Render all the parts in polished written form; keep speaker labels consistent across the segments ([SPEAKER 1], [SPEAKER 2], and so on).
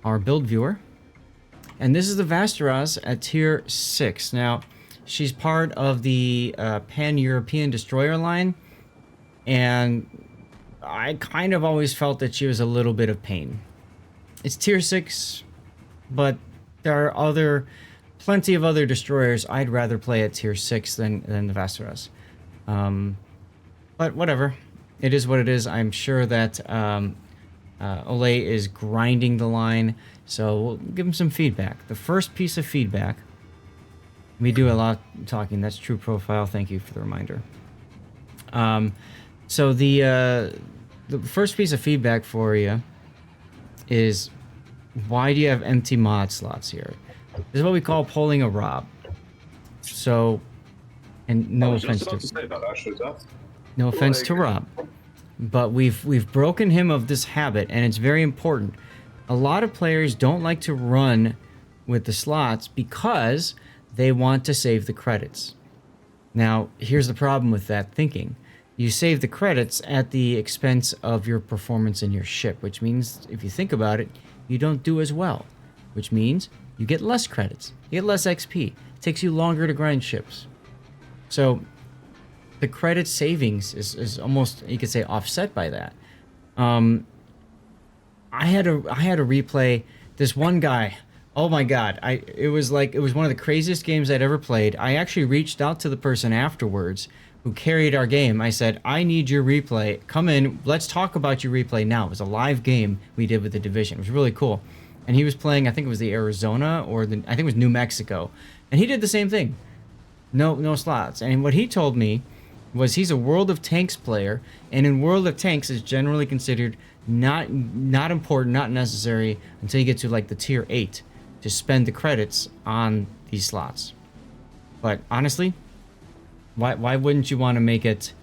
[SPEAKER 1] our build viewer. And this is the Vasteras at tier 6. Now, she's part of the Pan-European destroyer line, and I kind of always felt that she was a little bit of pain. It's tier 6, but there are plenty of other destroyers I'd rather play at tier 6 than the Vasteras. But whatever. It is what it is. I'm sure that Ole is grinding the line, so we'll give him some feedback. The first piece of feedback, we do a lot of talking. That's true profile. Thank you for the reminder. So the first piece of feedback for you is, why do you have empty mod slots here? This is what we call pulling a Rob. So, and no offense to
[SPEAKER 2] that, actually,
[SPEAKER 1] no offense to Rob, but we've broken him of this habit, and it's very important. A lot of players don't like to run with the slots because they want to save the credits. Now, here's the problem with that thinking. You save the credits at the expense of your performance in your ship, which means, if you think about it, you don't do as well, which means you get less credits, you get less XP. It takes you longer to grind ships. So the credit savings is almost, you could say, offset by that. I had to replay this one guy. Oh my god, it was one of the craziest games I'd ever played. I actually reached out to the person afterwards who carried our game. I said, I need your replay. Come in, let's talk about your replay now. It was a live game we did with the division. It was really cool. And he was playing, I think it was the Arizona, I think it was New Mexico. And he did the same thing. No slots. And what he told me was he's a World of Tanks player, and in World of Tanks is generally considered not important, not necessary until you get to like the tier 8 to spend the credits on these slots. But honestly, why wouldn't you want to make it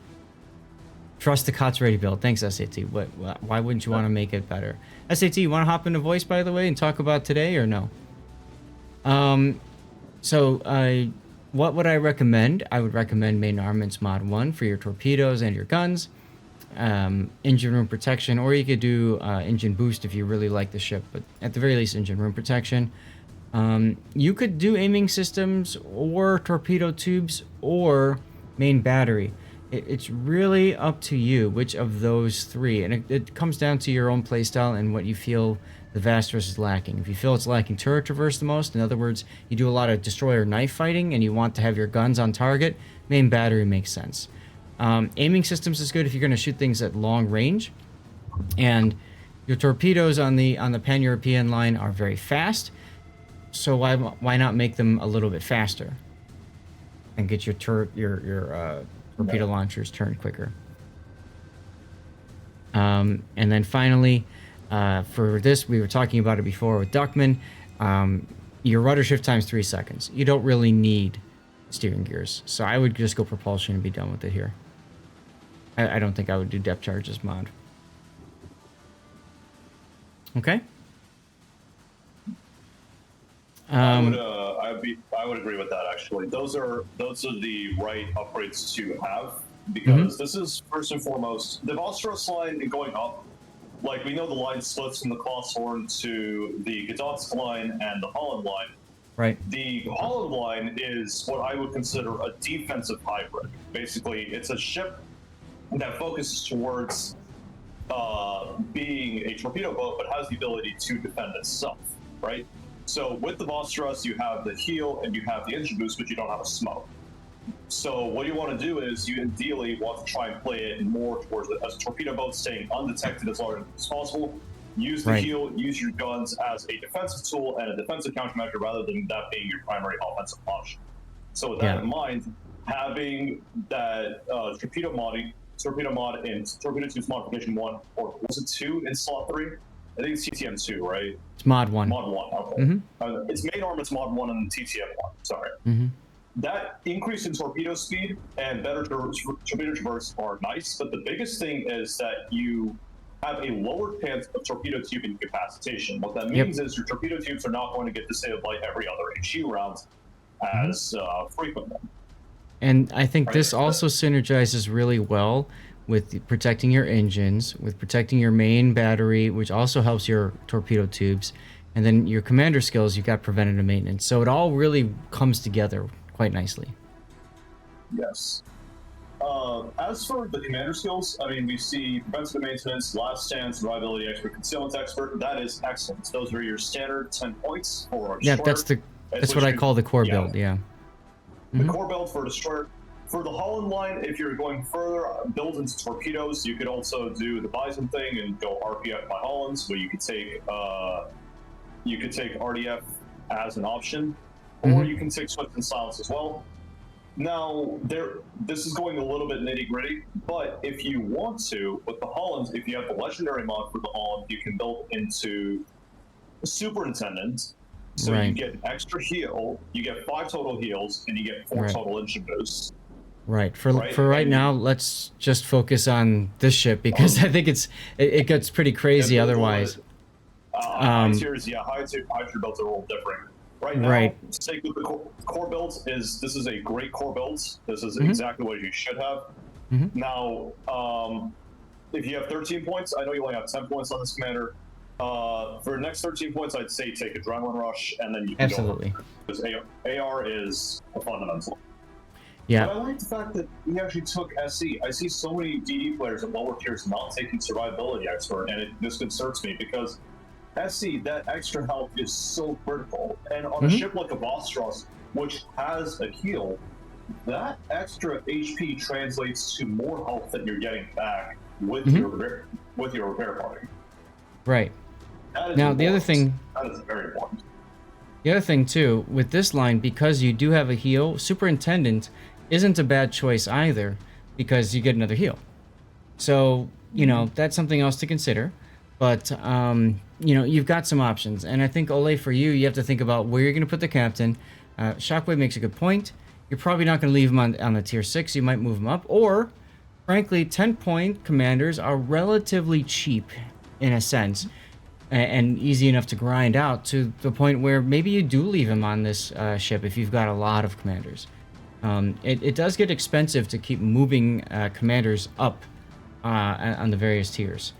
[SPEAKER 1] trust the COTS ready build? Thanks, SAT. Why wouldn't you want to make it better? SAT, you want to hop into voice, by the way, and talk about today, or no? What would I recommend? I would recommend main armaments mod 1 for your torpedoes and your guns. Engine room protection, or you could do engine boost if you really like the ship, but at the very least engine room protection. You could do aiming systems or torpedo tubes or main battery. It's really up to you which of those three, and it comes down to your own playstyle and what you feel the Vasteras is lacking. If you feel it's lacking turret traverse the most, in other words, you do a lot of destroyer knife fighting and you want to have your guns on target, main battery makes sense. Aiming systems is good if you're going to shoot things at long range, and your torpedoes on the Pan-European line are very fast, so why not make them a little bit faster and get your torpedo launchers turned quicker. And then finally, for this, we were talking about it before with Duckman, your rudder shift time's 3 seconds. You don't really need steering gears, so I would just go propulsion and be done with it here. I don't think I would do depth charges mod. Okay.
[SPEAKER 2] I would agree with that, actually. Those are the right upgrades to have, because this is first and foremost the Vasteras line going up. Like, we know the line splits from the Crosshorn to the Gdansk line and the Holland line.
[SPEAKER 1] Right.
[SPEAKER 2] The Holland line is what I would consider a defensive hybrid. Basically, it's a ship that focuses towards being a torpedo boat, but has the ability to defend itself, right? So with the Vasteras, you have the heal and you have the engine boost, but you don't have a smoke. So what you want to do is you ideally want to try and play it more towards it as a torpedo boat, staying undetected as long as possible. Use the heal, use your guns as a defensive tool and a defensive countermeasure rather than that being your primary offensive option. So with that in mind, having that torpedo mod in Torpedo 2's modification 1, or was it 2 in slot 3? I think it's TTM 2, right?
[SPEAKER 1] It's mod 1.
[SPEAKER 2] Mod 1, okay. It's main armaments mod 1 and TTM 1, sorry. That increase in torpedo speed and better torpedo traverse are nice, but the biggest thing is that you have a lower chance of torpedo tube incapacitation. What that means is your torpedo tubes are not going to get disabled by every other HE round as frequently.
[SPEAKER 1] And I think this also synergizes really well with protecting your engines, with protecting your main battery, which also helps your torpedo tubes, And then your commander skills, you've got preventative maintenance. So it all really comes together quite nicely.
[SPEAKER 2] Yes. As for the commander skills, I mean, we see preventative maintenance, last stand, survivability expert, concealment expert. That is excellent. Those are your standard 10 points for a
[SPEAKER 1] Yeah,
[SPEAKER 2] destroyer.
[SPEAKER 1] that's what I call the core build, yeah.
[SPEAKER 2] The core build for a destroyer. For the Holland line, if you're going further, build into torpedoes, you could also do the Bison thing and go RPF by Hollands, where you could take RDF as an option, or you can take Swift and Silence as well. Now, this is going a little bit nitty-gritty, but if you want to, with the Hollands, if you have the legendary mod for the Holland, you can build into Superintendent. So you get extra heal, you get 5 total heals, and you get 4 total engine boosts.
[SPEAKER 1] Right. For right now, let's just focus on this ship because I think it gets pretty crazy otherwise.
[SPEAKER 2] High tier builds are a little different. Right now, sake with the core builds this is a great core build. This is exactly what you should have. Now, if you have 13 points, I know you only have 10 points on this commander. For the next 13 points, I'd say take Adrenaline Rush, and then you can go. Because AR is a fundamental.
[SPEAKER 1] Yeah.
[SPEAKER 2] But I like the fact that we actually took SC. I see so many DD players at lower tiers not taking Survivability Expert, and it disconcerts me because SC, that extra health is so critical. And on a ship like a Vasteras, which has a heal, that extra HP translates to more health that you're getting back with your repair party.
[SPEAKER 1] Right. Now, the other thing...
[SPEAKER 2] That is very important.
[SPEAKER 1] The other thing, too, with this line, because you do have a heal, Superintendent isn't a bad choice either, because you get another heal. So, you know, that's something else to consider. But, you know, you've got some options. And I think, Ole, for you, you have to think about where you're going to put the captain. Shockwave makes a good point. You're probably not going to leave him on the tier 6. You might move him up. Or, frankly, 10-point commanders are relatively cheap, in a sense, and easy enough to grind out to the point where maybe you do leave him on this ship if you've got a lot of commanders. It does get expensive to keep moving commanders up on the various tiers.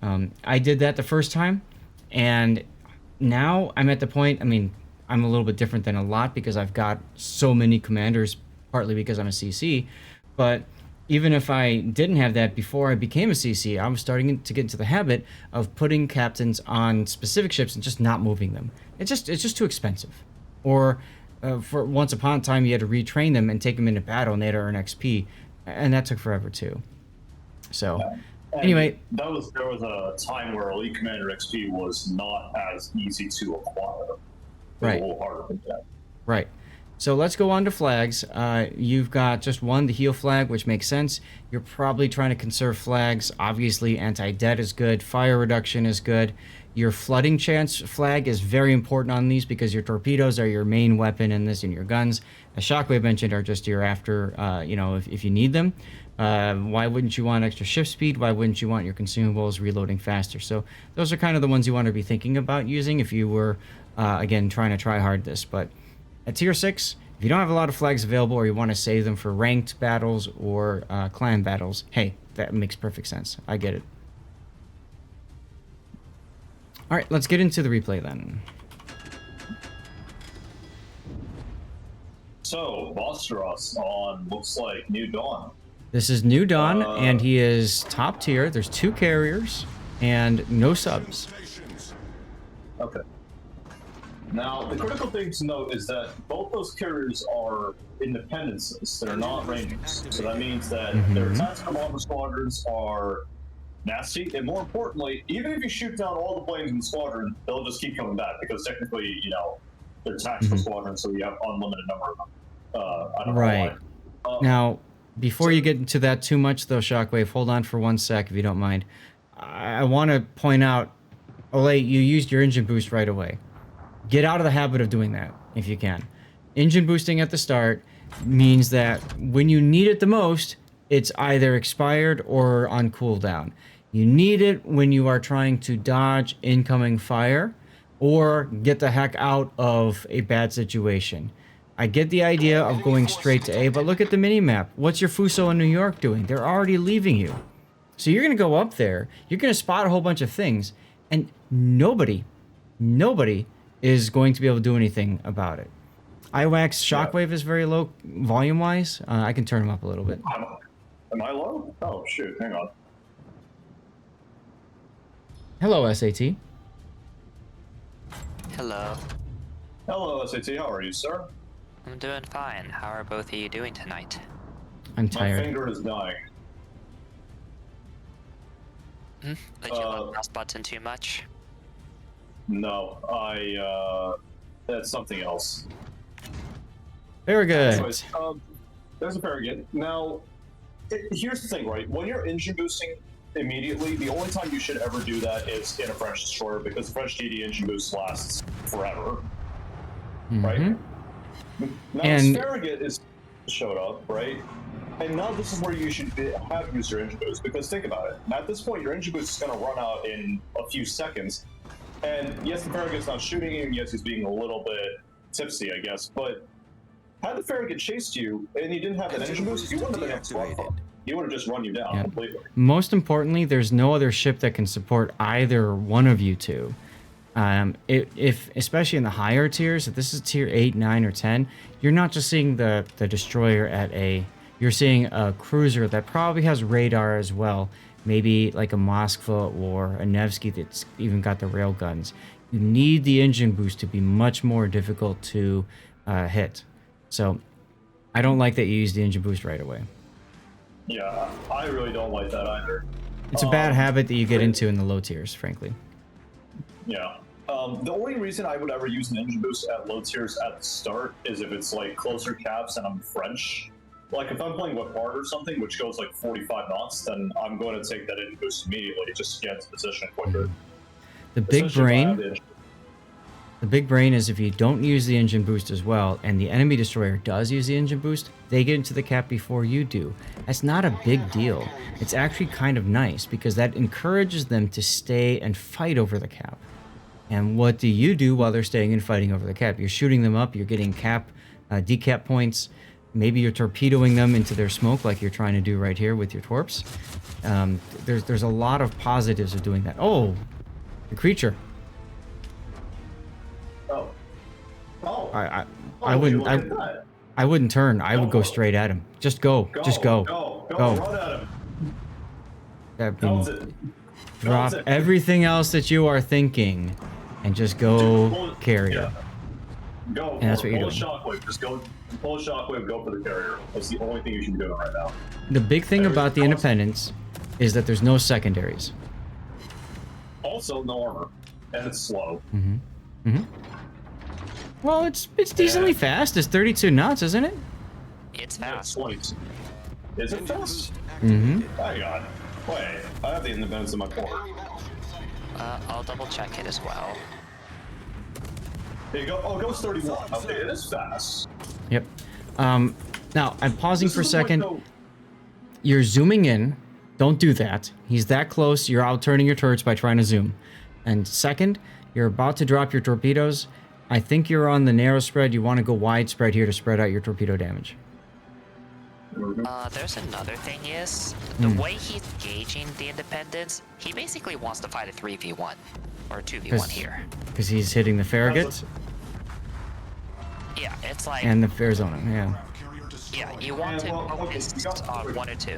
[SPEAKER 1] I did that the first time, and now I'm at the point, I mean, I'm a little bit different than a lot because I've got so many commanders, partly because I'm a CC, but even if I didn't have that before I became a CC, I was starting to get into the habit of putting captains on specific ships and just not moving them. It's just too expensive. Or for once upon a time, you had to retrain them and take them into battle, and they had to earn XP, and that took forever too. So, anyway,
[SPEAKER 2] there was a time where Elite Commander XP was not as easy to acquire. It was a little harder than that.
[SPEAKER 1] Right. So let's go on to flags. You've got just one, the heal flag, which makes sense. You're probably trying to conserve flags. Obviously, anti-dead is good. Fire reduction is good. Your flooding chance flag is very important on these because your torpedoes are your main weapon in this, and your guns, as Shockwave mentioned, are just your after, you know, if you need them. Why wouldn't you want extra shift speed? Why wouldn't you want your consumables reloading faster? So those are kind of the ones you want to be thinking about using if you were, again, trying to try hard this. But at tier 6, if you don't have a lot of flags available or you want to save them for ranked battles or clan battles, hey, that makes perfect sense. I get it. All right, let's get into the replay then.
[SPEAKER 2] So, Vasteras on looks like New Dawn.
[SPEAKER 1] This is New Dawn, and he is top tier. There's 2 carriers and no subs.
[SPEAKER 2] Okay. Now, the critical thing to note is that both those carriers are independences. They're not rangers. So that means that their tactical bomber squadrons are nasty. And more importantly, even if you shoot down all the planes in the squadron, they'll just keep coming back because technically, you know, they're tactical squadrons, so you have unlimited number of them. I don't know why.
[SPEAKER 1] Now, before you get into that too much, though, Shockwave, hold on for 1 sec if you don't mind. I want to point out, Ole, you used your engine boost right away. Get out of the habit of doing that, if you can. Engine boosting at the start means that when you need it the most, it's either expired or on cooldown. You need it when you are trying to dodge incoming fire or get the heck out of a bad situation. I get the idea of going straight to A, but look at the minimap. What's your Fuso in New York doing? They're already leaving you. So you're going to go up there, you're going to spot a whole bunch of things, and nobody nobody is going to be able to do anything about it. IWAC's
[SPEAKER 2] Yeah.
[SPEAKER 1] shockwave is very low volume-wise. I can turn him up a little bit.
[SPEAKER 2] Am I low? Oh, shoot. Hang on.
[SPEAKER 1] Hello, SAT.
[SPEAKER 3] Hello.
[SPEAKER 2] Hello, SAT. How are you, sir?
[SPEAKER 3] I'm doing fine. How are both of you doing tonight?
[SPEAKER 1] I'm
[SPEAKER 2] My
[SPEAKER 1] tired.
[SPEAKER 2] finger is dying.
[SPEAKER 3] Did you love mouse button too much?
[SPEAKER 2] No, that's something else.
[SPEAKER 1] Very good.
[SPEAKER 2] Anyways, there's a Farragut. Now, here's the thing, right? When you're engine boosting immediately, the only time you should ever do that is in a French destroyer, because the French GD engine boost lasts forever, right? Now,
[SPEAKER 1] And-
[SPEAKER 2] this Farragut is showed up, right? And now this is where you should have used your engine boost, because think about it. At this point, your engine boost is going to run out in a few seconds. And yes, the Farragut's not shooting you, and yes, he's being a little bit tipsy, I guess, but had the Farragut chased you and you didn't have that engine boost, you wouldn't have been able to run from. He would have just run you down completely.
[SPEAKER 1] Most importantly, there's no other ship that can support either one of you two. If especially in the higher tiers, if this is tier 8, 9, or 10, you're not just seeing the destroyer at A. You're seeing a cruiser that probably has radar as well. Maybe like a Moskva or a Nevsky that's even got the rail guns. You need the engine boost to be much more difficult to hit. So I don't like that you use the engine boost right away.
[SPEAKER 2] Yeah, I really don't like that either.
[SPEAKER 1] It's a bad habit that you get into in the low tiers, frankly.
[SPEAKER 2] Yeah. The only reason I would ever use an engine boost at low tiers at the start is if it's like closer caps and I'm French. Like if I'm playing with hard or something, which goes like 45 knots, then I'm going to take that engine boost immediately just to get into position quicker.
[SPEAKER 1] The big
[SPEAKER 2] Especially if I have
[SPEAKER 1] brain.
[SPEAKER 2] the
[SPEAKER 1] The big brain is if you don't use the engine boost as well, and the enemy destroyer does use the engine boost, they get into the cap before you do. That's not a big deal. It's actually kind of nice because that encourages them to stay and fight over the cap. And what do you do while they're staying and fighting over the cap? You're shooting them up, you're getting cap, decap points, maybe you're torpedoing them into their smoke like you're trying to do right here with your torps. There's a lot of positives of doing that. Oh, the creature.
[SPEAKER 2] Oh. Oh.
[SPEAKER 1] I wouldn't I wouldn't turn. I would go straight at him. Just go. Just go.
[SPEAKER 2] Go.
[SPEAKER 1] Go.
[SPEAKER 2] Run at him.
[SPEAKER 1] That
[SPEAKER 2] Bounce
[SPEAKER 1] means
[SPEAKER 2] it.
[SPEAKER 1] drop
[SPEAKER 2] Bounce it.
[SPEAKER 1] everything else that you are thinking and just go
[SPEAKER 2] Pull-
[SPEAKER 1] carrier.
[SPEAKER 2] yeah. Go.
[SPEAKER 1] And that's what you're
[SPEAKER 2] pull
[SPEAKER 1] doing.
[SPEAKER 2] a shockwave. Just go. Pull a shockwave. Go for the carrier. That's the only thing you should be doing right now.
[SPEAKER 1] The big thing
[SPEAKER 2] Everything
[SPEAKER 1] about the
[SPEAKER 2] else-
[SPEAKER 1] independence is that there's no secondaries.
[SPEAKER 2] Also, no armor, and it's slow.
[SPEAKER 1] Well, it's decently fast. It's 32 knots, isn't it?
[SPEAKER 3] It's
[SPEAKER 2] Yeah,
[SPEAKER 3] fast.
[SPEAKER 2] 20. Is it fast?
[SPEAKER 1] Mm-hmm.
[SPEAKER 2] Hang on. Wait, I have the independence in my corner.
[SPEAKER 3] I'll double check it as well.
[SPEAKER 2] There you go. Oh, it goes 31. Okay, it is fast.
[SPEAKER 1] Yep. Now, I'm pausing
[SPEAKER 2] This
[SPEAKER 1] for a
[SPEAKER 2] is the point,
[SPEAKER 1] second.
[SPEAKER 2] though.
[SPEAKER 1] You're zooming in. Don't do that. He's that close. You're out turning your turrets by trying to zoom. And second, you're about to drop your torpedoes. I think you're on the narrow spread. You want to go wide spread here to spread out your torpedo damage.
[SPEAKER 3] There's another thing is, the way he's gauging the independence, he basically wants to fight a 3v1, or 2v1 here.
[SPEAKER 1] Because he's hitting the Farragut
[SPEAKER 3] Yeah, it's like,
[SPEAKER 1] and the Farazona. Yeah.
[SPEAKER 3] yeah, you want to
[SPEAKER 2] Yeah, well, okay,
[SPEAKER 3] focus
[SPEAKER 2] you got-
[SPEAKER 3] on 1 or 2.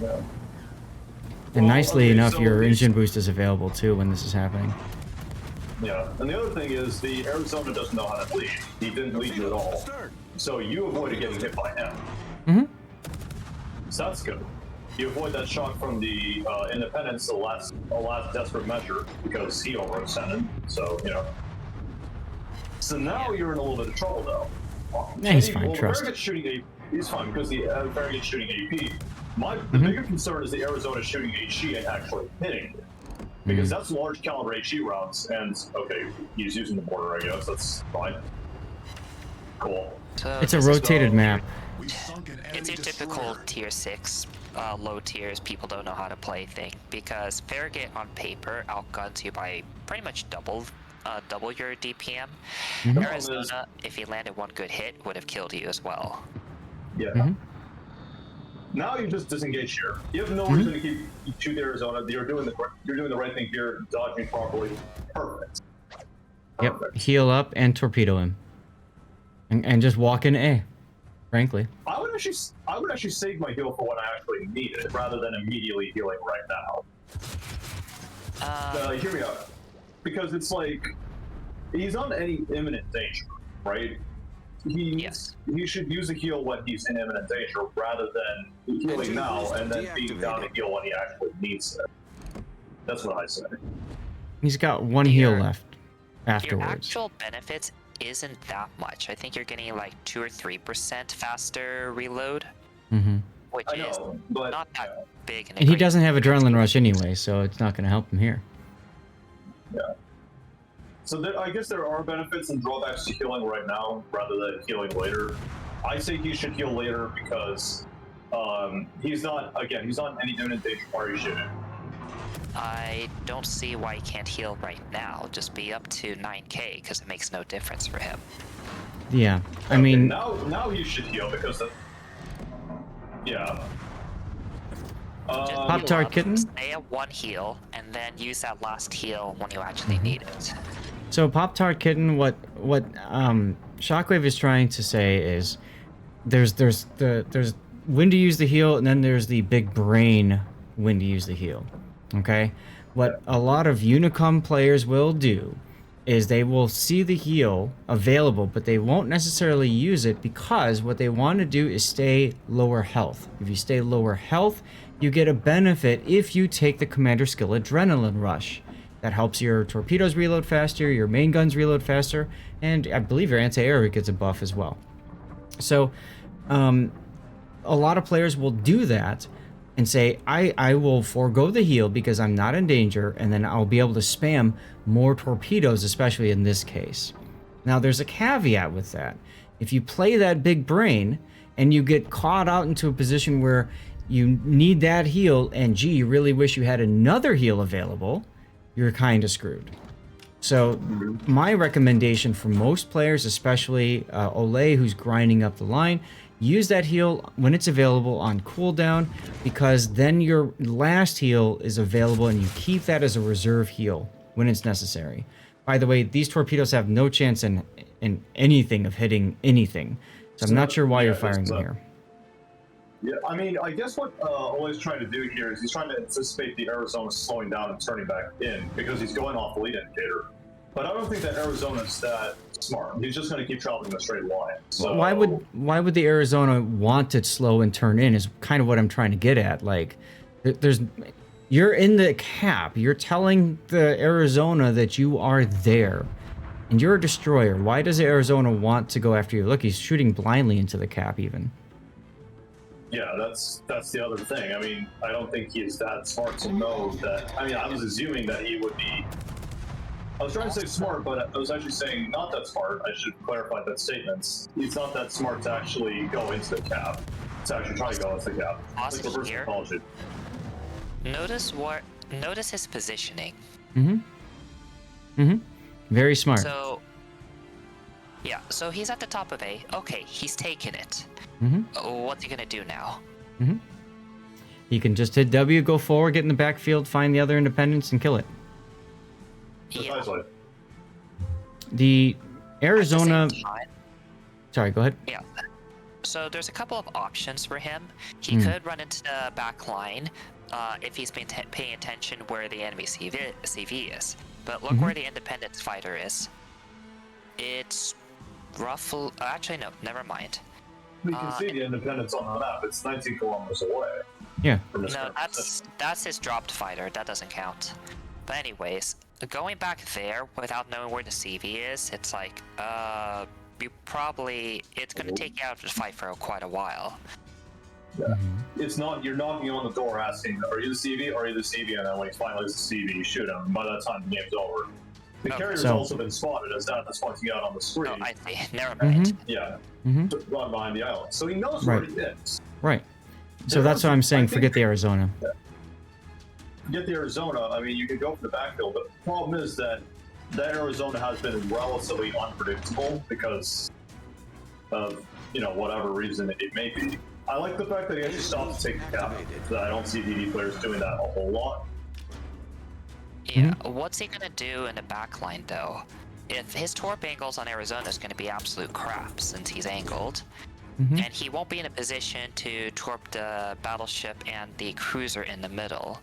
[SPEAKER 2] Yeah.
[SPEAKER 1] And
[SPEAKER 2] Well,
[SPEAKER 1] nicely
[SPEAKER 2] okay,
[SPEAKER 1] enough,
[SPEAKER 2] so
[SPEAKER 1] your
[SPEAKER 2] it's-
[SPEAKER 1] engine boost is available too when this is happening.
[SPEAKER 2] Yeah, and the other thing is the Arizona doesn't know how to lead. He didn't lead you at all. So you avoided getting hit by him.
[SPEAKER 1] Mm-hmm.
[SPEAKER 2] So that's good. You avoid that shock from the Independence, the last desperate measure, because he overextended. So, you know. So now you're in a little bit of trouble, though.
[SPEAKER 1] Yeah, he's fine,
[SPEAKER 2] Well,
[SPEAKER 1] trust.
[SPEAKER 2] Farragut's shooting he's fine, because the Farragut's shooting AP. The bigger concern is the Arizona shooting HE and actually hitting. Because that's large caliber HE rounds, and okay, he's using the border, I guess. That's fine. Cool.
[SPEAKER 3] So
[SPEAKER 1] It's a
[SPEAKER 3] this is
[SPEAKER 1] rotated map.
[SPEAKER 3] It's your typical tier 6, low tiers, people don't know how to play thing, because Farragut on paper outguns you by pretty much double your DPM. Arizona, if he landed one good hit, would have killed you as well.
[SPEAKER 2] Yeah. Now you just disengage here. You have no reason to keep shoot Arizona. You're doing the right thing here, dodging properly, Perfect.
[SPEAKER 1] Yep.
[SPEAKER 2] Perfect.
[SPEAKER 1] Heal up and torpedo him, and just walk in A. Frankly.
[SPEAKER 2] I would actually save my heal for when I actually need it, rather than immediately healing right now. Hear me out, because it's like he's on any imminent danger, right? He should use a heal when he's in imminent danger, rather than healing now and then being down to heal when he actually needs it. That's what I say.
[SPEAKER 1] He's got one heal left afterwards.
[SPEAKER 3] Your actual benefits isn't that much. I think you're getting like 2 or 3% faster reload, which is not that big.
[SPEAKER 1] And he doesn't have adrenaline rush anyway, so it's not going to help him here.
[SPEAKER 2] Yeah. So I guess there are benefits and drawbacks to healing right now rather than healing later. I say he should heal later because he's not in any imminent danger where he shouldn't.
[SPEAKER 3] I don't see why he can't heal right now. Just be up to 9k because it makes no difference for him.
[SPEAKER 1] Yeah, I mean...
[SPEAKER 2] Now you should heal because of... Yeah.
[SPEAKER 1] Pop-Tart Kitten?
[SPEAKER 3] Stay at 1 heal, and then use that last heal when you actually need it.
[SPEAKER 1] So Pop-Tart Kitten, what Shockwave is trying to say is there's when to use the heal, and then there's the big brain when to use the heal. Okay? What a lot of Unicom players will do is they will see the heal available, but they won't necessarily use it because what they want to do is stay lower health. If you stay lower health, you get a benefit if you take the commander skill Adrenaline Rush. That helps your torpedoes reload faster, your main guns reload faster, and I believe your anti-air gets a buff as well. So, a lot of players will do that and say, I will forego the heal because I'm not in danger, and then I'll be able to spam more torpedoes, especially in this case. Now, there's a caveat with that. If you play that big brain, and you get caught out into a position where you need that heal, and gee, you really wish you had another heal available, you're kind of screwed. So my recommendation for most players, especially Ole, who's grinding up the line, use that heal when it's available on cooldown, because then your last heal is available and you keep that as a reserve heal when it's necessary. By the way, these torpedoes have no chance in anything of hitting anything. So I'm not sure why you're firing them here.
[SPEAKER 2] Yeah, I mean, I guess what Ole's trying to do here is he's trying to anticipate the Arizona slowing down and turning back in because he's going off the lead indicator. But I don't think that Arizona's that smart. He's just going to keep traveling in a straight line. So
[SPEAKER 1] why would the Arizona want to slow and turn in is kind of what I'm trying to get at. Like, you're in the cap. You're telling the Arizona that you are there. And you're a destroyer. Why does Arizona want to go after you? Look, he's shooting blindly into the cap even.
[SPEAKER 2] Yeah, that's the other thing. I mean, I don't think he is that smart to know that. I mean, I was assuming that he would be... I was trying to say smart, but I was actually saying not that smart. I should clarify that statement. He's not that smart to actually go into the cap. To actually try to go into the cap. Like reverse psychology.
[SPEAKER 3] Notice his positioning.
[SPEAKER 1] Very smart.
[SPEAKER 3] So, yeah, so he's at the top of A. Okay, he's taken it. What's he gonna do now?
[SPEAKER 1] He can just hit W, go forward, get in the backfield, find the other independents, and kill it.
[SPEAKER 3] Yeah.
[SPEAKER 1] The Arizona... Sorry, go ahead.
[SPEAKER 3] Yeah. So there's a couple of options for him. He could run into the back line if he's been paying attention where the enemy CV is. But look where the Independence fighter is. It's roughly... Actually, no, never mind.
[SPEAKER 2] We can see the Independence on the map. It's 19 kilometers away.
[SPEAKER 1] Yeah.
[SPEAKER 3] No, that's his dropped fighter. That doesn't count. But anyways, going back there without knowing where the CV is, it's like, you probably... It's going to take you out of the fight for quite a while.
[SPEAKER 2] Yeah. It's not... You're knocking on the door asking, are you the CV? Are you the CV? And then when he finally is the CV, you shoot him. By that time, the game's over. The carrier's also been spotted as that that's pointing out on the screen.
[SPEAKER 3] Oh, I see. Never mind.
[SPEAKER 2] Yeah. Run behind the island. So he knows where he is.
[SPEAKER 1] Right. So that's why I'm saying forget the Arizona.
[SPEAKER 2] Yeah. Forget the Arizona. I mean, you can go for the backfield, but the problem is that Arizona has been relatively unpredictable because of, whatever reason it may be. I like the fact that he actually stopped to take the cap. I don't see DD players doing that a whole lot.
[SPEAKER 3] Yeah, what's he gonna do in the backline though? If his torp angles on Arizona is gonna be absolute crap since he's angled,
[SPEAKER 1] Mhm.
[SPEAKER 3] and he won't be in a position to torp the battleship and the cruiser in the middle.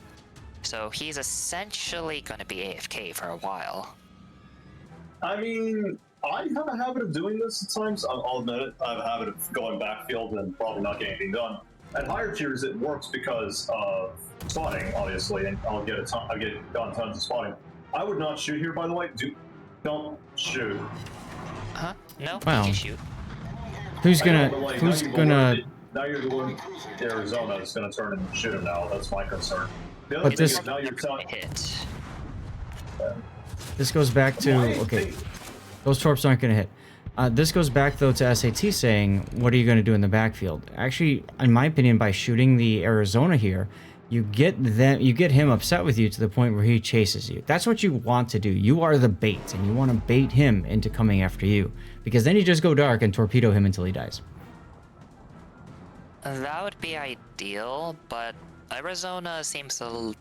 [SPEAKER 3] So he's essentially gonna be AFK for a while.
[SPEAKER 2] I mean, I have a habit of doing this at times. I'll admit it. I have a habit of going backfield and probably not getting anything done. At higher tiers, it works because of spotting, obviously, and I'll get done tons of spotting. I would not shoot here, by the way. Don't shoot.
[SPEAKER 3] Huh? No?
[SPEAKER 1] Wow.
[SPEAKER 3] You can shoot.
[SPEAKER 1] Who's
[SPEAKER 2] I know,
[SPEAKER 1] gonna?
[SPEAKER 2] but, like,
[SPEAKER 1] Who's
[SPEAKER 2] now you've
[SPEAKER 1] gonna?
[SPEAKER 2] alerted- Now you're going to Arizona. It's going to turn and shoot him now. That's my concern. The other
[SPEAKER 1] But
[SPEAKER 2] thing
[SPEAKER 1] this-
[SPEAKER 2] is now you're
[SPEAKER 3] Never
[SPEAKER 2] telling.
[SPEAKER 3] hit.
[SPEAKER 1] This goes back to
[SPEAKER 2] Why?
[SPEAKER 1] okay. Those torps aren't gonna hit. This goes back though to SAT saying, "What are you gonna do in the backfield?" Actually, in my opinion, by shooting the Arizona here, you get him upset with you to the point where he chases you. That's what you want to do. You are the bait, and you want to bait him into coming after you, because then you just go dark and torpedo him until he dies.
[SPEAKER 3] That would be ideal, but Arizona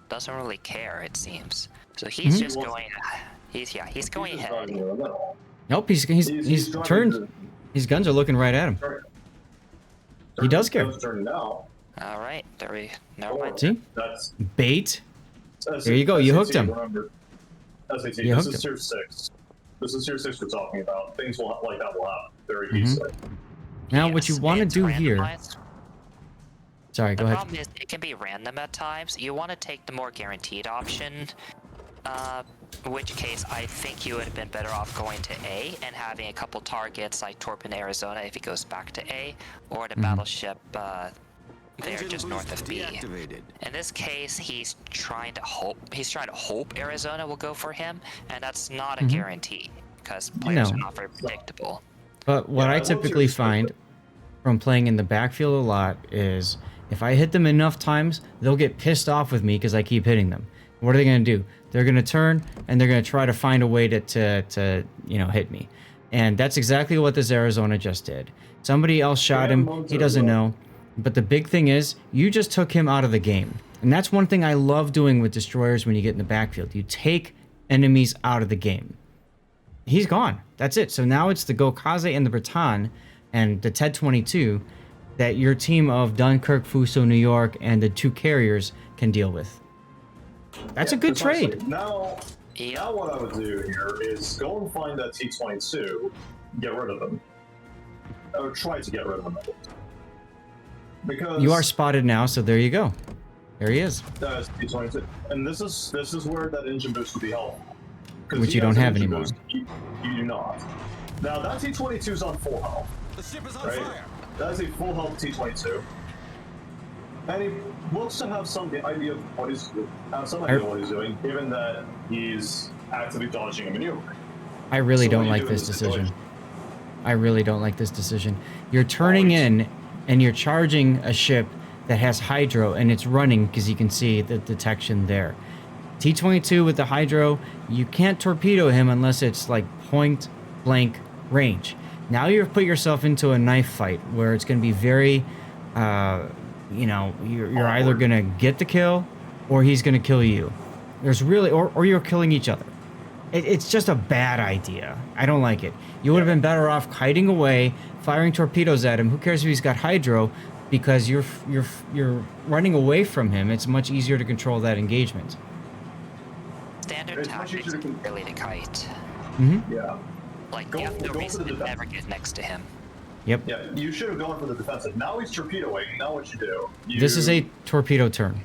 [SPEAKER 3] doesn't really care. It seems. So he's just going. He's going
[SPEAKER 2] He's just
[SPEAKER 3] ahead.
[SPEAKER 2] driving in the middle.
[SPEAKER 1] Nope, he's
[SPEAKER 2] driving
[SPEAKER 1] turned.
[SPEAKER 2] to-
[SPEAKER 1] His guns are looking right at him. He does care.
[SPEAKER 2] It's turning now.
[SPEAKER 3] All right, never mind.
[SPEAKER 1] See,
[SPEAKER 2] That's
[SPEAKER 1] bait. There you go, you hooked him.
[SPEAKER 2] Remember, SAT,
[SPEAKER 1] You
[SPEAKER 2] this
[SPEAKER 1] hooked
[SPEAKER 2] is tier 6. This is tier 6 we're talking about. Things like that will happen very
[SPEAKER 1] Mhm.
[SPEAKER 2] easily.
[SPEAKER 1] Now, what you
[SPEAKER 3] Yes,
[SPEAKER 1] want to
[SPEAKER 3] it's
[SPEAKER 1] do here?
[SPEAKER 3] randomized.
[SPEAKER 1] Sorry,
[SPEAKER 3] The
[SPEAKER 1] go ahead.
[SPEAKER 3] problem is it can be random at times. You want to take the more guaranteed option, in which case I think you would have been better off going to A and having a couple targets like Torp in Arizona if he goes back to A, or the battleship there just north of B. In this case, he's trying to hope Arizona will go for him, and that's not a guarantee because players
[SPEAKER 1] No.
[SPEAKER 3] are not very predictable.
[SPEAKER 1] But what
[SPEAKER 2] Yeah,
[SPEAKER 1] I
[SPEAKER 2] I want you to
[SPEAKER 1] typically
[SPEAKER 2] respect
[SPEAKER 1] find
[SPEAKER 2] it.
[SPEAKER 1] from playing in the backfield a lot is if I hit them enough times, they'll get pissed off with me because I keep hitting them. What are they going to do? They're going to turn and they're going to try to find a way to hit me. And that's exactly what this Arizona just did. Somebody else shot him. He doesn't know. But the big thing is, you just took him out of the game. And that's one thing I love doing with destroyers when you get in the backfield. You take enemies out of the game. He's gone. That's it. So now it's the Gokaze and the Breton and the TED-22 that your team of Dunkirk, Fuso, New York, and the 2 carriers can deal with. That's a good
[SPEAKER 2] precisely.
[SPEAKER 1] trade.
[SPEAKER 2] Now
[SPEAKER 3] Yeah.
[SPEAKER 2] what I would do here is go and find that T-22, get rid of him. Or try to get rid of him. Because
[SPEAKER 1] You are spotted now, so there you go. There he is.
[SPEAKER 2] that's T-22. And this is where that engine boost would be helpful. 'Cause
[SPEAKER 1] Which
[SPEAKER 2] he
[SPEAKER 1] you don't
[SPEAKER 2] has an
[SPEAKER 1] have
[SPEAKER 2] engine
[SPEAKER 1] anymore.
[SPEAKER 2] boost, you do not. Now that T-22 is on full health.
[SPEAKER 4] The ship is on
[SPEAKER 2] Right?
[SPEAKER 4] fire.
[SPEAKER 2] That is a full health T-22. And he looks to have some idea of what he's doing, given that he's actively dodging a maneuver.
[SPEAKER 1] I really
[SPEAKER 2] So
[SPEAKER 1] don't
[SPEAKER 2] what do you
[SPEAKER 1] like
[SPEAKER 2] do in
[SPEAKER 1] this
[SPEAKER 2] this
[SPEAKER 1] decision.
[SPEAKER 2] situation?
[SPEAKER 1] I really don't like this decision. You're turning in and you're charging a ship that has hydro and it's running because you can see the detection there. T-22 with the hydro, you can't torpedo him unless it's like point blank range. Now you've put yourself into a knife fight where it's going to be very, you're either going to get the kill or he's going to kill you. There's really, or you're killing each other. It's just a bad idea. I don't like it. You would have been better off hiding away, firing torpedoes at him. Who cares if he's got hydro? Because you're running away from him. It's much easier to control that engagement.
[SPEAKER 3] Standard
[SPEAKER 2] It's much
[SPEAKER 3] tactics
[SPEAKER 2] easier
[SPEAKER 3] is
[SPEAKER 2] to
[SPEAKER 3] really to kite.
[SPEAKER 2] Yeah.
[SPEAKER 3] Like,
[SPEAKER 2] Go-
[SPEAKER 3] you have no
[SPEAKER 2] go for
[SPEAKER 3] reason
[SPEAKER 2] the
[SPEAKER 3] to never
[SPEAKER 2] defense.
[SPEAKER 3] get next to him.
[SPEAKER 1] Yep.
[SPEAKER 2] Yeah, you should have gone for the defensive. Now he's torpedoing. Now what you do?
[SPEAKER 1] This is a torpedo turn.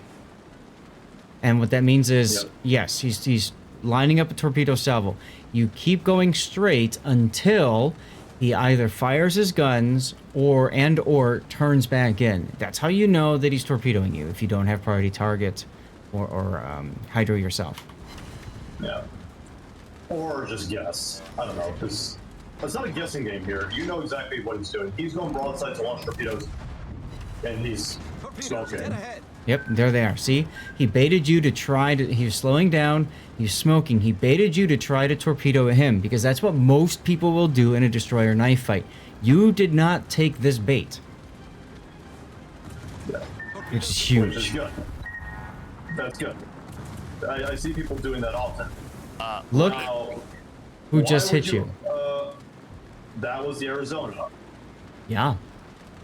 [SPEAKER 1] And what that means is,
[SPEAKER 2] Yep.
[SPEAKER 1] yes, he's lining up a torpedo salvo. You keep going straight until he either fires his guns or turns back in. That's how you know that he's torpedoing you if you don't have priority target or hydro yourself.
[SPEAKER 2] Yeah. Or just guess. I don't know, because it's not a guessing game here. You know exactly what he's doing. He's going broadside to launch torpedoes, and he's
[SPEAKER 4] Torpedoes,
[SPEAKER 2] smoking.
[SPEAKER 4] dead ahead.
[SPEAKER 1] Yep, there they are. See? He baited you to try to... He was slowing down. He was smoking. He baited you to try to torpedo him because that's what most people will do in a destroyer knife fight. You did not take this bait,
[SPEAKER 2] Yeah.
[SPEAKER 1] which is
[SPEAKER 2] Which is
[SPEAKER 1] huge.
[SPEAKER 2] good. That's good. I see people doing that often.
[SPEAKER 1] Look
[SPEAKER 2] Now,
[SPEAKER 1] who
[SPEAKER 2] why
[SPEAKER 1] just
[SPEAKER 2] would
[SPEAKER 1] hit you.
[SPEAKER 2] That was the Arizona.
[SPEAKER 1] Yeah.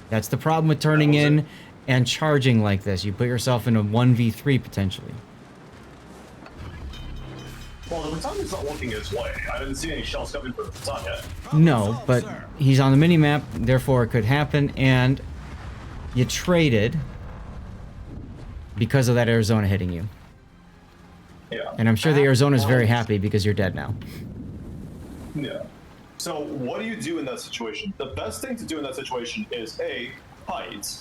[SPEAKER 1] That's the problem with turning in and charging like this. You put yourself in a 1v3 potentially.
[SPEAKER 2] Well, the Britannia's not looking his way. I didn't see any shells coming from the Britannia.
[SPEAKER 1] No, but he's on the mini-map, therefore it could happen, and you traded because of that Arizona hitting you.
[SPEAKER 2] Yeah.
[SPEAKER 1] And I'm sure the Arizona's very happy because you're dead now.
[SPEAKER 2] Yeah. So what do you do in that situation? The best thing to do in that situation is A, kite.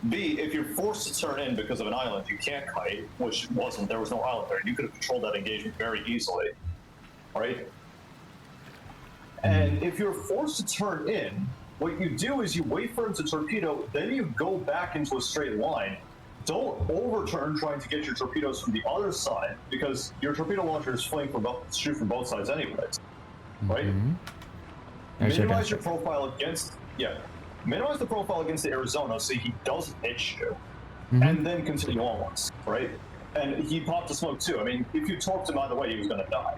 [SPEAKER 2] B, if you're forced to turn in because of an island, you can't kite, which there was no island there. You could have controlled that engagement very easily, right? And if you're forced to turn in, what you do is you wait for him to torpedo, then you go back into a straight line. Don't overturn trying to get your torpedoes from the other side, because your torpedo launcher is flank shoot from both sides anyways, right? Minimize your profile against, minimize the profile against the Arizona so he doesn't hit you, and then continue onwards, right? And he popped the smoke too. I mean, if you torped him either way, he was going to die.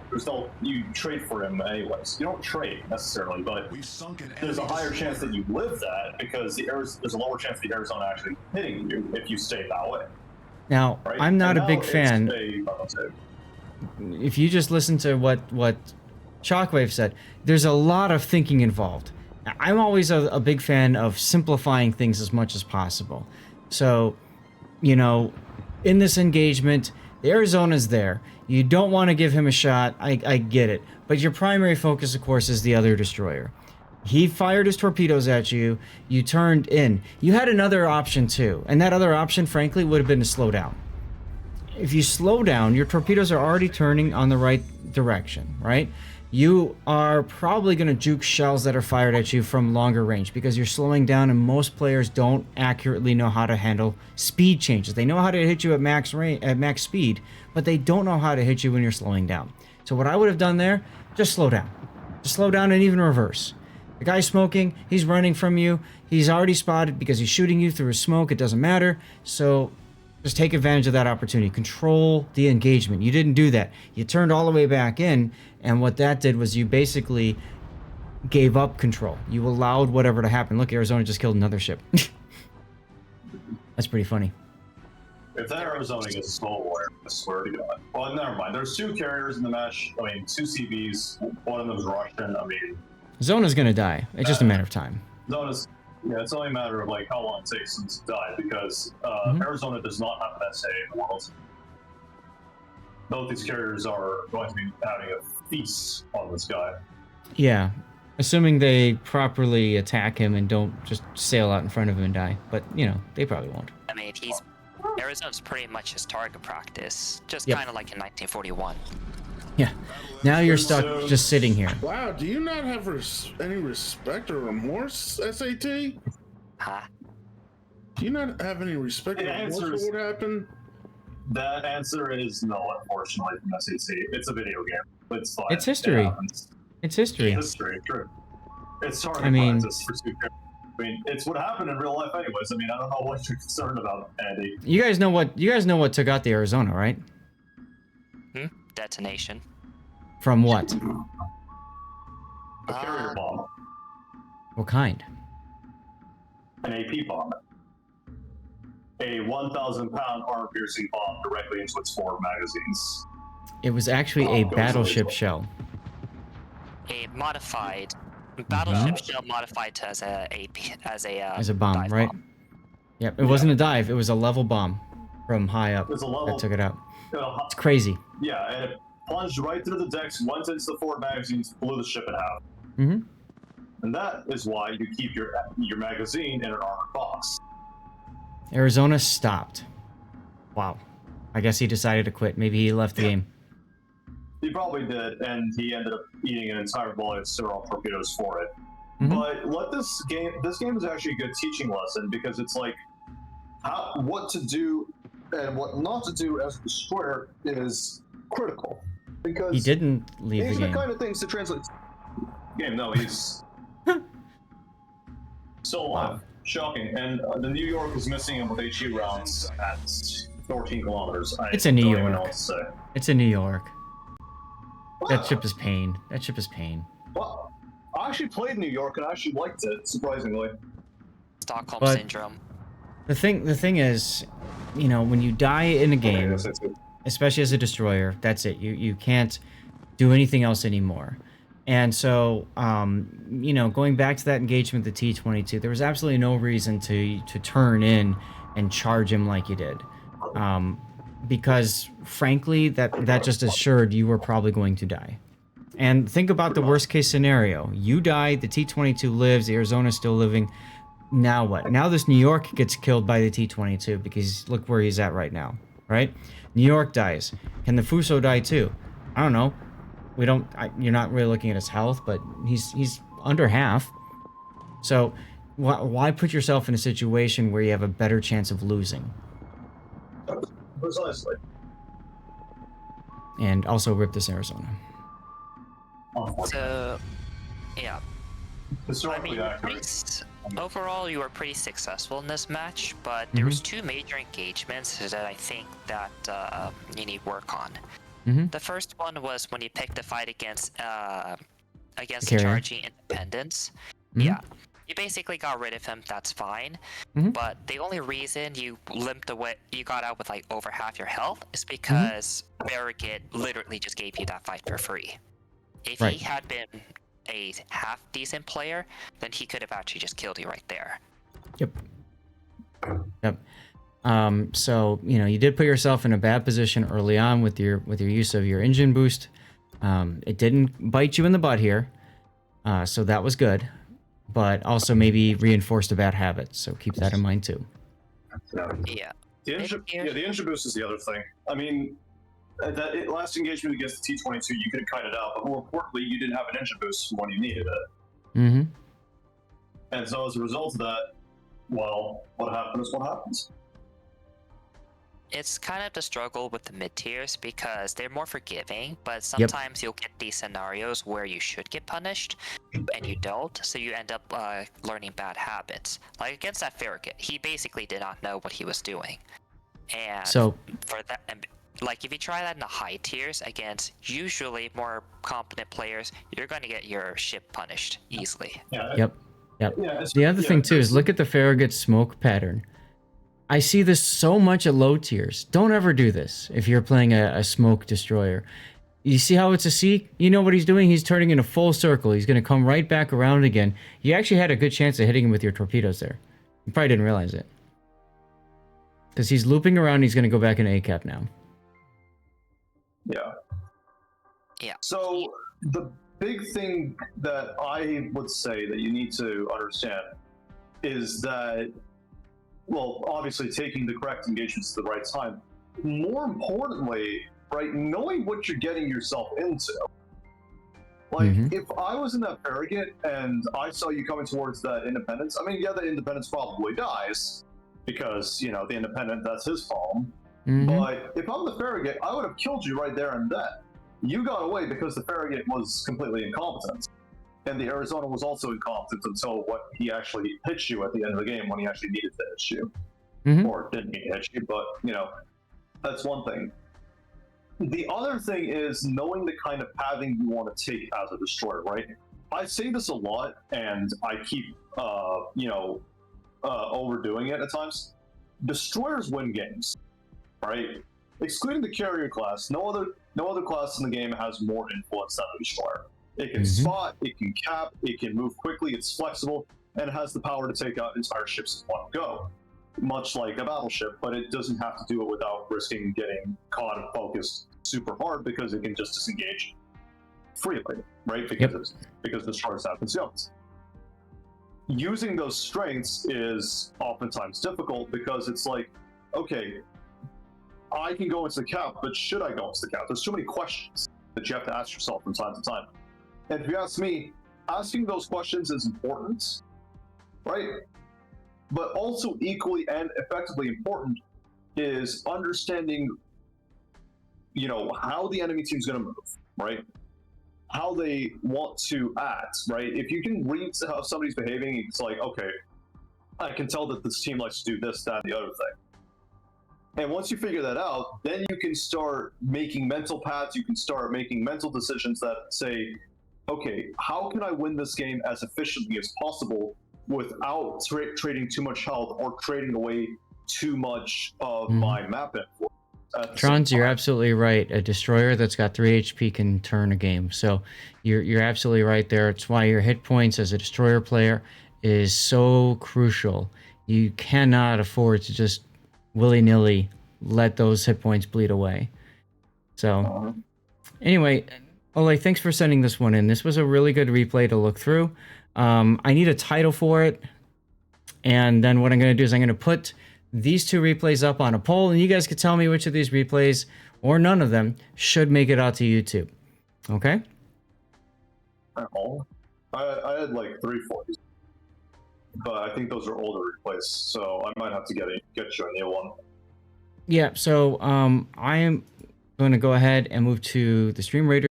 [SPEAKER 2] You trade for him anyways. You don't trade necessarily, but there's a higher chance that you live that because there's a lower chance of the Arizona actually hitting you if you stay that way.
[SPEAKER 1] Now,
[SPEAKER 2] right?
[SPEAKER 1] I'm not a big fan. If you just listen to what Shockwave said, there's a lot of thinking involved. I'm always a big fan of simplifying things as much as possible. So, you know, in this engagement, the Arizona's there. You don't want to give him a shot. I get it. But your primary focus, of course, is the other destroyer. He fired his torpedoes at you. You turned in. You had another option, too. And that other option, frankly, would have been to slow down. If you slow down, your torpedoes are already turning on the right direction, right? You are probably going to juke shells that are fired at you from longer range because you're slowing down, and most players don't accurately know how to handle speed changes. They know how to hit you at max speed, but they don't know how to hit you when you're slowing down. So what I would have done there, just slow down. Just slow down and even reverse. The guy's smoking, he's running from you, he's already spotted because he's shooting you through his smoke, it doesn't matter. So just take advantage of that opportunity. Control the engagement. You didn't do that. You turned all the way back in, and what that did was you basically gave up control. You allowed whatever to happen. Look, Arizona just killed another ship. That's pretty funny.
[SPEAKER 2] If that Arizona gets a small warrior, I swear to God. Well, never mind. There's two carriers in the match. I mean, two CVs. One of them's Russian. I mean,
[SPEAKER 1] Zona's gonna die. It's just a matter of time.
[SPEAKER 2] Zona's, it's only a matter of like how long it takes them to die because Arizona does not have an SA in the world. Both these carriers are going to be having a feast on this guy.
[SPEAKER 1] Yeah, assuming they properly attack him and don't just sail out in front of him and die. But you know, they probably won't.
[SPEAKER 3] I mean, Arizona's pretty much his target practice, just
[SPEAKER 1] Yep.
[SPEAKER 3] kind of like in 1941.
[SPEAKER 1] Yeah. Now you're stuck just sitting here.
[SPEAKER 4] Wow, do you not have any respect or remorse, SAT?
[SPEAKER 3] Huh?
[SPEAKER 4] Do you not have any respect or remorse for what happened?
[SPEAKER 2] That answer is no, unfortunately, from SAT. It's a video game. It's fine.
[SPEAKER 1] It's history. It's history.
[SPEAKER 2] History, true. It's target
[SPEAKER 1] I mean-
[SPEAKER 2] practice for two characters. I mean, it's what happened in real life anyways. I mean, I don't know what you're concerned about, Andy.
[SPEAKER 1] You guys know what took out the Arizona, right?
[SPEAKER 3] Detonation.
[SPEAKER 1] From what?
[SPEAKER 2] A carrier bomb.
[SPEAKER 1] What kind?
[SPEAKER 2] An AP bomb. A 1,000-pound armor-piercing bomb directly into its forward magazines.
[SPEAKER 1] It was actually a battleship shell.
[SPEAKER 3] A modified battleship shell modified to as a
[SPEAKER 1] Bomb,
[SPEAKER 3] dive
[SPEAKER 1] right?
[SPEAKER 3] bomb.
[SPEAKER 1] Yep. It wasn't a dive. It was a level bomb from high up
[SPEAKER 2] It was a level.
[SPEAKER 1] that took it out.
[SPEAKER 2] Uh,
[SPEAKER 1] It's crazy.
[SPEAKER 2] yeah, and it plunged right through the decks, went into the forward magazines, blew the ship in half.
[SPEAKER 1] Mm-hmm.
[SPEAKER 2] And that is why you keep your magazine in an armored box.
[SPEAKER 1] Arizona stopped. Wow. I guess he decided to quit. Maybe he left the game.
[SPEAKER 2] He probably did, and he ended up eating an entire volley of Cyril torpedoes for it.
[SPEAKER 1] Mhm.
[SPEAKER 2] But this game is actually a good teaching lesson because it's like what to do and what not to do as a destroyer is critical. Because
[SPEAKER 1] He didn't leave
[SPEAKER 2] these
[SPEAKER 1] the
[SPEAKER 2] are the
[SPEAKER 1] game.
[SPEAKER 2] kind of things to translate. Game, no, he's still alive. Shocking. And the New York is missing him with HE rounds at 14 kilometers.
[SPEAKER 1] It's a New
[SPEAKER 2] don't even
[SPEAKER 1] York.
[SPEAKER 2] know what to say.
[SPEAKER 1] It's in New York. That
[SPEAKER 2] Wow.
[SPEAKER 1] ship is pain. That ship is pain.
[SPEAKER 2] Well, I actually played New York and I actually liked it, surprisingly.
[SPEAKER 3] Stockholm
[SPEAKER 1] But
[SPEAKER 3] syndrome.
[SPEAKER 1] the thing is, you know, when you die in a game,
[SPEAKER 2] that's it too.
[SPEAKER 1] especially as a destroyer, that's it. You can't do anything else anymore. And so, you know, going back to that engagement with the T-22, there was absolutely no reason to turn in and charge him like you did, because frankly, that just assured you were probably going to die. And think about the worst case scenario: you die, the T-22 lives, the Arizona's still living. Now what? Now this New York gets killed by the T-22 because look where he's at right now, right? New York dies. Can the Fuso die too? I don't know. We don't. You're not really looking at his health, but he's under half. So why put yourself in a situation where you have a better chance of losing?
[SPEAKER 2] Precisely.
[SPEAKER 1] And also rip this Arizona.
[SPEAKER 3] So, yeah. I
[SPEAKER 2] Historically
[SPEAKER 3] mean,
[SPEAKER 2] accurate.
[SPEAKER 3] overall, you were pretty successful in this match, but there was two major engagements that I think that you need work on. The first one was when you picked the fight against the charging Independence. Yeah, you basically got rid of him. That's fine. But the only reason you limped away, you got out with like over half your health, is because Farragut literally just gave you that fight for free. If he had been a half decent player, then he could have actually just killed you right there.
[SPEAKER 1] Yep. So you know, you did put yourself in a bad position early on with your use of your engine boost. It didn't bite you in the butt here, so that was good, but also maybe reinforced a bad habit. So keep that in mind too.
[SPEAKER 3] Yeah.
[SPEAKER 2] The engine boost is the other thing. I mean, last engagement against the T-22, you could have cut it out, but more importantly, you didn't have an engine boost when you needed it. And so as a result of that, well, what happened is what happens.
[SPEAKER 3] It's kind of the struggle with the mid tiers because they're more forgiving, but sometimes you'll get these scenarios where you should get punished and you don't, so you end up learning bad habits. Like against that Farragut, he basically did not know what he was doing. And
[SPEAKER 1] so
[SPEAKER 3] for that, like if you try that in the high tiers against usually more competent players, you're going to get your ship punished easily.
[SPEAKER 1] Yep. The other thing too is look at the Farragut smoke pattern. I see this so much at low tiers. Don't ever do this if you're playing a smoke destroyer. You see how it's a C? You know what he's doing? He's turning in a full circle. He's going to come right back around again. You actually had a good chance of hitting him with your torpedoes there. You probably didn't realize it. Because he's looping around. He's going to go back in ACAP now.
[SPEAKER 3] Yeah.
[SPEAKER 2] So the big thing that I would say that you need to understand is that, well, obviously taking the correct engagements at the right time. More importantly, right, knowing what you're getting yourself into. Like, if I was in that Farragut and I saw you coming towards that Independence, I mean, yeah, the Independence probably dies because, you know, the Independent, that's his fault. But if I'm the Farragut, I would have killed you right there and then. You got away because the Farragut was completely incompetent. And the Arizona was also incompetent until what he actually hit you at the end of the game when he actually needed to hit you. Or didn't need to hit you, but, you know, that's one thing. The other thing is knowing the kind of pathing you want to take as a destroyer, right? I say this a lot, and I keep, overdoing it at times. Destroyers win games, right? Excluding the carrier class, no other class in the game has more influence than the destroyer. It can spot, it can cap, it can move quickly, it's flexible, and it has the power to take out entire ships in one go. Much like a battleship, but it doesn't have to do it without risking getting caught and focused super hard because it can just disengage freely, right? Because destroyers have concealments. Using those strengths is oftentimes difficult because it's like, okay, I can go into the cap, but should I go into the cap? There's so many questions that you have to ask yourself from time to time. And if you ask me, asking those questions is important, right? But also equally and effectively important is understanding, you know, how the enemy team's going to move, right? How they want to act, right? If you can read how somebody's behaving, it's like, okay, I can tell that this team likes to do this, that, and the other thing. And once you figure that out, then you can start making mental paths. You can start making mental decisions that say, okay, how can I win this game as efficiently as possible without trading too much health or trading away too much of my map influence?
[SPEAKER 1] Trons, you're absolutely right. A destroyer that's got 3 HP can turn a game. So you're absolutely right there. It's why your hit points as a destroyer player is so crucial. You cannot afford to just willy-nilly let those hit points bleed away. So anyway, Ole, thanks for sending this one in. This was a really good replay to look through. I need a title for it. And then what I'm going to do is I'm going to put these 2 replays up on a poll, and you guys can tell me which of these replays, or none of them, should make it out to YouTube. Okay?
[SPEAKER 2] I had like 3 for these, but I think those are older replays, so I might have to get you a new one.
[SPEAKER 1] Yeah, so I am going to go ahead and move to the Stream Raider.